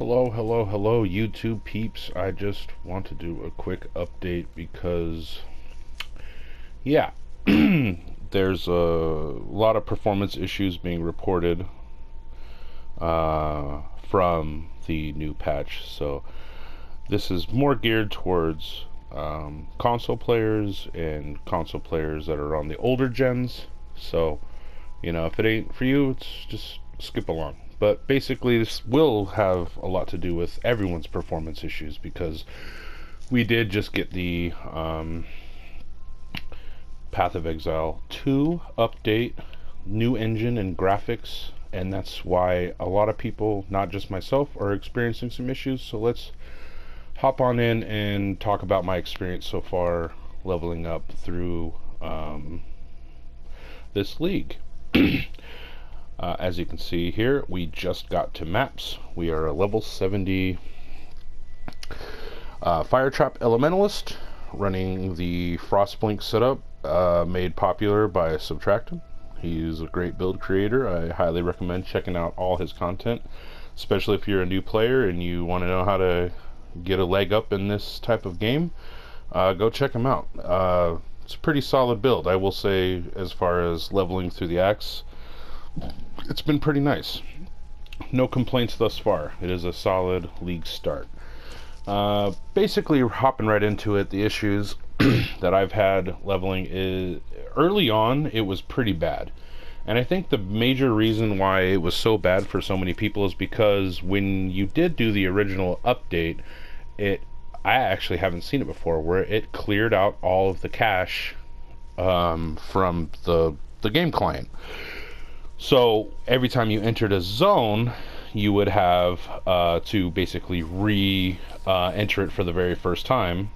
Hello, YouTube peeps. I just want to do a quick update because, yeah, there's a lot of performance issues being reported from the new patch. So this is more geared towards console players and console players that are on the older gens. So, if it ain't for you, it's just skip along. But basically, this will have a lot to do with everyone's performance issues because we did just get the Path of Exile 2 update, new engine and graphics, and that's why a lot of people, not just myself, are experiencing some issues. So let's hop on in and talk about my experience so far leveling up through this league. As you can see here, we just got to maps. We are a level 70 Fire Trap Elementalist running the Frostblink setup made popular by Subtracted. He's a great build creator. I highly recommend checking out all his content, especially if you're a new player and you want to know how to get a leg up in this type of game. Go check him out. It's a pretty solid build, I will say, as far as leveling through the axe. It's been pretty nice. No complaints thus far. It is a solid league start. Basically, hopping right into it, the issues that I've had leveling is, early on, it was pretty bad. And I think the major reason why it was so bad for so many people is because when you did do the original update, I actually haven't seen it before, where it cleared out all of the cache from the game client. So every time you entered a zone, you would have to basically enter it for the very first time.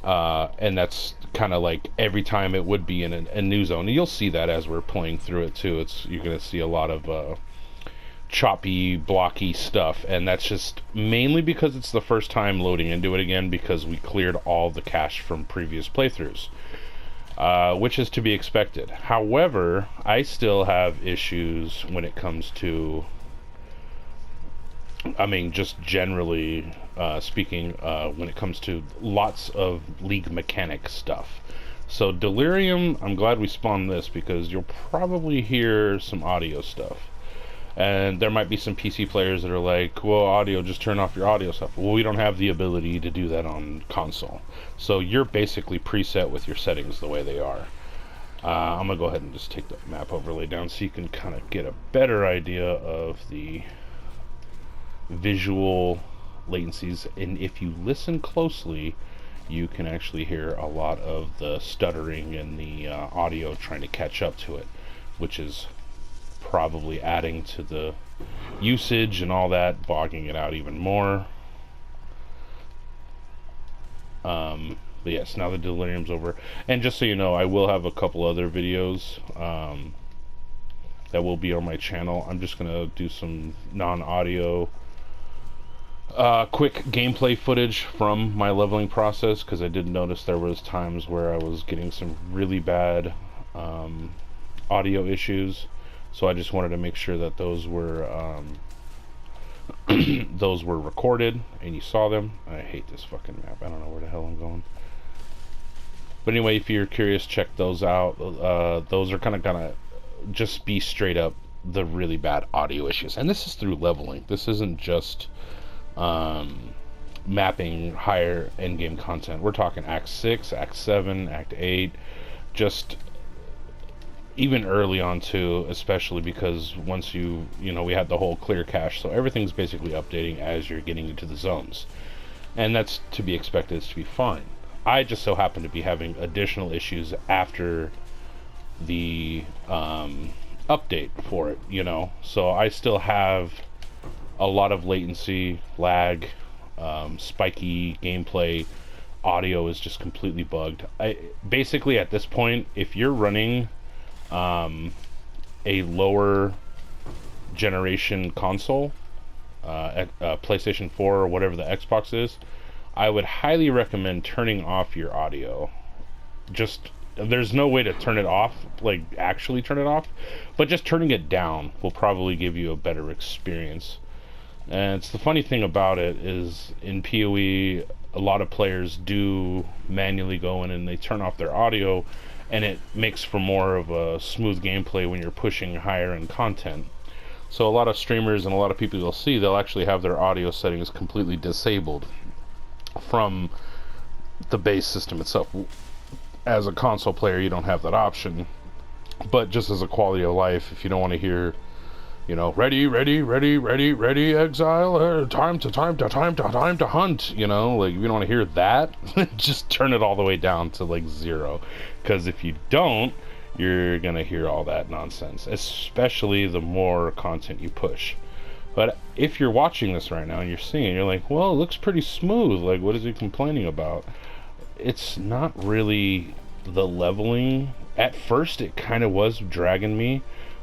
And that's kind of like every time it would be in a new zone. And you'll see that as we're playing through it too. You're going to see a lot of choppy, blocky stuff. And that's just mainly because it's the first time loading into it again, because we cleared all the cache from previous playthroughs. Which is to be expected. However, I still have issues when it comes to, just generally speaking, when it comes to lots of league mechanic stuff. So Delirium, I'm glad we spawned this because you'll probably hear some audio stuff. And there might be some PC players that are like, well, audio, just turn off your audio stuff. Well, we don't have the ability to do that on console. So you're basically preset with your settings the way they are. I'm going to go ahead and just take the map overlay down so you can kind of get a better idea of the visual latencies. And if you listen closely, you can actually hear a lot of the stuttering and the audio trying to catch up to it, which is probably adding to the usage and all that, bogging it out even more. But yes, now the Delirium's over. And just so you know, I will have a couple other videos that will be on my channel. I'm just gonna do some non-audio quick gameplay footage from my leveling process, because I did notice there was times where I was getting some really bad audio issues. So I just wanted to make sure that those were those were recorded and you saw them. I hate this fucking map. I don't know where the hell I'm going. But anyway, if you're curious, check those out. Those are gonna just be straight up the really bad audio issues. And this is through leveling. This isn't just mapping higher endgame content. We're talking Act 6, Act 7, Act 8, just even early on too, especially because once we had the whole clear cache, so everything's basically updating as you're getting into the zones, and that's to be expected. It's to be fine. I just so happen to be having additional issues after the update for it, so I still have a lot of latency, lag, spiky gameplay. Audio is just completely bugged. Basically at this point, if you're running a lower generation console, PlayStation 4 or whatever the Xbox is, I would highly recommend turning off your audio. There's no way to turn it off, like actually turn it off, but just turning it down will probably give you a better experience. And it's the funny thing about it is in PoE, a lot of players do manually go in and they turn off their audio, and it makes for more of a smooth gameplay when you're pushing higher end content. So a lot of streamers and a lot of people you'll see, they'll actually have their audio settings completely disabled from the base system itself. As a console player, you don't have that option, but just as a quality of life, if you don't want to hear, you know, ready, exile, time to hunt, you know, like, if you don't want to hear that, just turn it all the way down to like 0, because if you don't, you're gonna hear all that nonsense, especially the more content you push. But if you're watching this right now and you're seeing it, you're like, well, it looks pretty smooth, like, what is he complaining about? It's not really the leveling. At first it kind of was dragging me,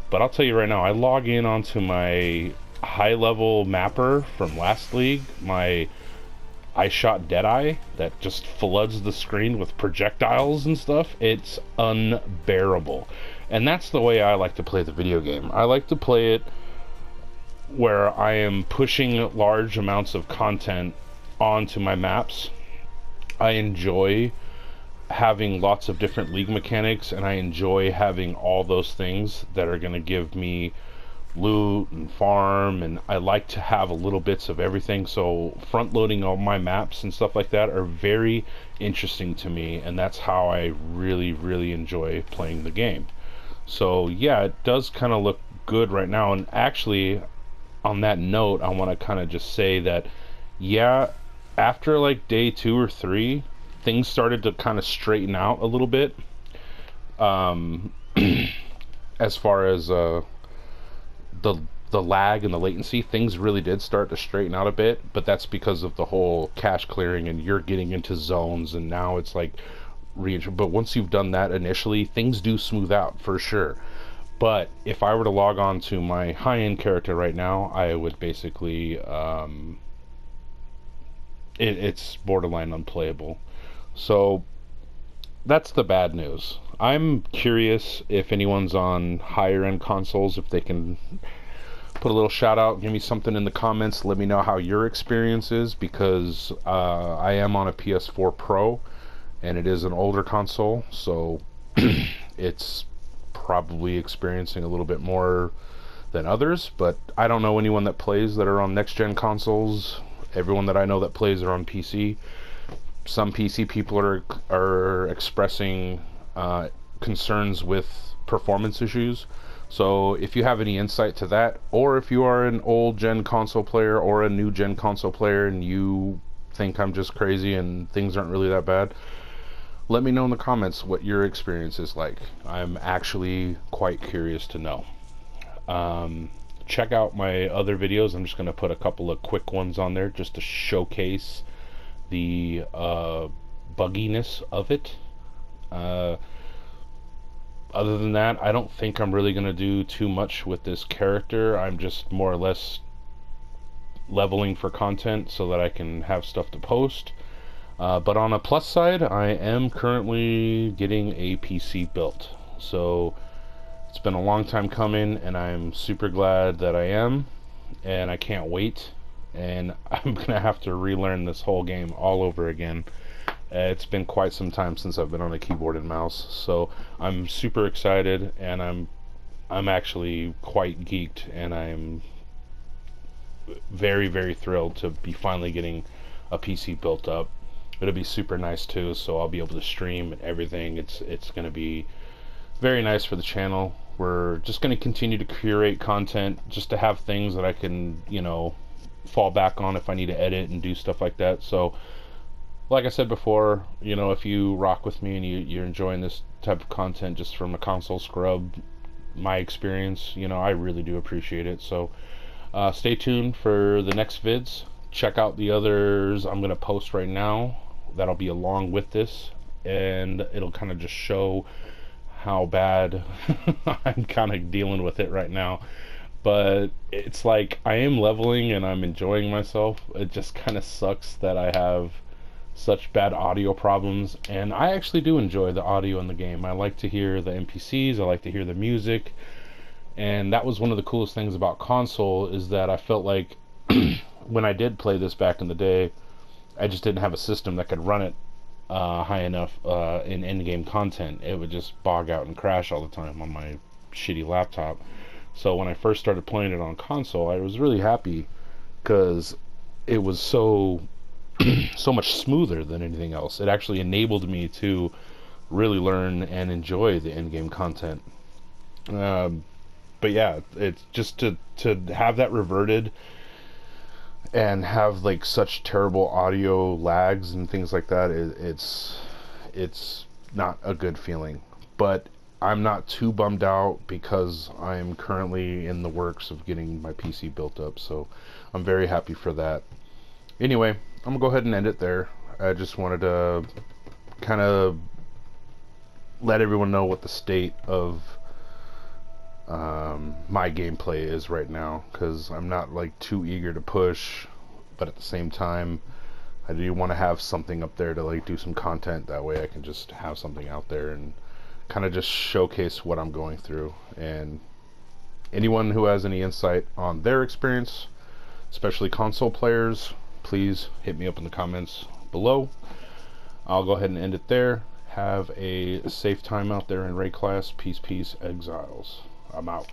but I'll tell you right now, I log in onto my high level mapper from last league, my I shot Deadeye, that just floods the screen with projectiles and stuff. It's unbearable. And that's the way I like to play the video game. I like to play it where I am pushing large amounts of content onto my maps. I enjoy having lots of different league mechanics, and I enjoy having all those things that are going to give me loot and farm, and I like to have a little bits of everything. So front loading all my maps and stuff like that are very interesting to me, and that's how I really enjoy playing the game. So yeah, it does kind of look good right now. And actually, on that note, I want to kind of just say that, yeah, after like day 2 or 3, things started to kind of straighten out a little bit, as far as the lag and the latency. Things really did start to straighten out a bit, but that's because of the whole cache clearing, and you're getting into zones, and now it's like but once you've done that initially, things do smooth out for sure. But if I were to log on to my high-end character right now, I would basically it's borderline unplayable. So that's the bad news. I'm curious if anyone's on higher end consoles, if they can put a little shout out, give me something in the comments, let me know how your experience is, because I am on a PS4 Pro, and it is an older console, so it's probably experiencing a little bit more than others. But I don't know anyone that plays that are on next gen consoles. Everyone that I know that plays are on PC. Some PC people are expressing concerns with performance issues. So if you have any insight to that, or if you are an old gen console player or a new gen console player and you think I'm just crazy and things aren't really that bad, let me know in the comments what your experience is like. I'm actually quite curious to know. Check out my other videos. I'm just going to put a couple of quick ones on there just to showcase the bugginess of it. Other than that, I don't think I'm really going to do too much with this character. I'm just more or less leveling for content so that I can have stuff to post. But on a plus side, I am currently getting a PC built. So it's been a long time coming, and I'm super glad that I am, and I can't wait. And I'm going to have to relearn this whole game all over again. It's been quite some time since I've been on a keyboard and mouse, so I'm super excited, and I'm actually quite geeked, and I'm very thrilled to be finally getting a PC built up. It'll be super nice too, so I'll be able to stream and everything. It's going to be very nice for the channel. We're just going to continue to curate content just to have things that I can, you know, fall back on if I need to edit and do stuff like that. So like I said before, you know, if you rock with me and you're enjoying this type of content just from a console scrub, my experience, you know, I really do appreciate it. So stay tuned for the next vids. Check out the others I'm going to post right now. That'll be along with this, and it'll kind of just show how bad I'm kind of dealing with it right now. But it's like I am leveling and I'm enjoying myself. It just kind of sucks that I have such bad audio problems, and I actually do enjoy the audio in the game. I like to hear the NPCs, I like to hear the music, and that was one of the coolest things about console, is that I felt like when I did play this back in the day, I just didn't have a system that could run it high enough in endgame content. It would just bog out and crash all the time on my shitty laptop. So when I first started playing it on console, I was really happy because it was so so much smoother than anything else. It actually enabled me to really learn and enjoy the endgame content. But yeah, it's just to have that reverted and have like such terrible audio lags and things like that, it's not a good feeling. But I'm not too bummed out because I'm currently in the works of getting my PC built up, so I'm very happy for that. Anyway, I'm gonna go ahead and end it there. I just wanted to kind of let everyone know what the state of my gameplay is right now, because I'm not like too eager to push, but at the same time I do want to have something up there to like do some content. That way I can just have something out there and kind of just showcase what I'm going through. And anyone who has any insight on their experience, especially console players, please hit me up in the comments below. I'll go ahead and end it there. Have a safe time out there in raid class. Peace, peace, exiles. I'm out.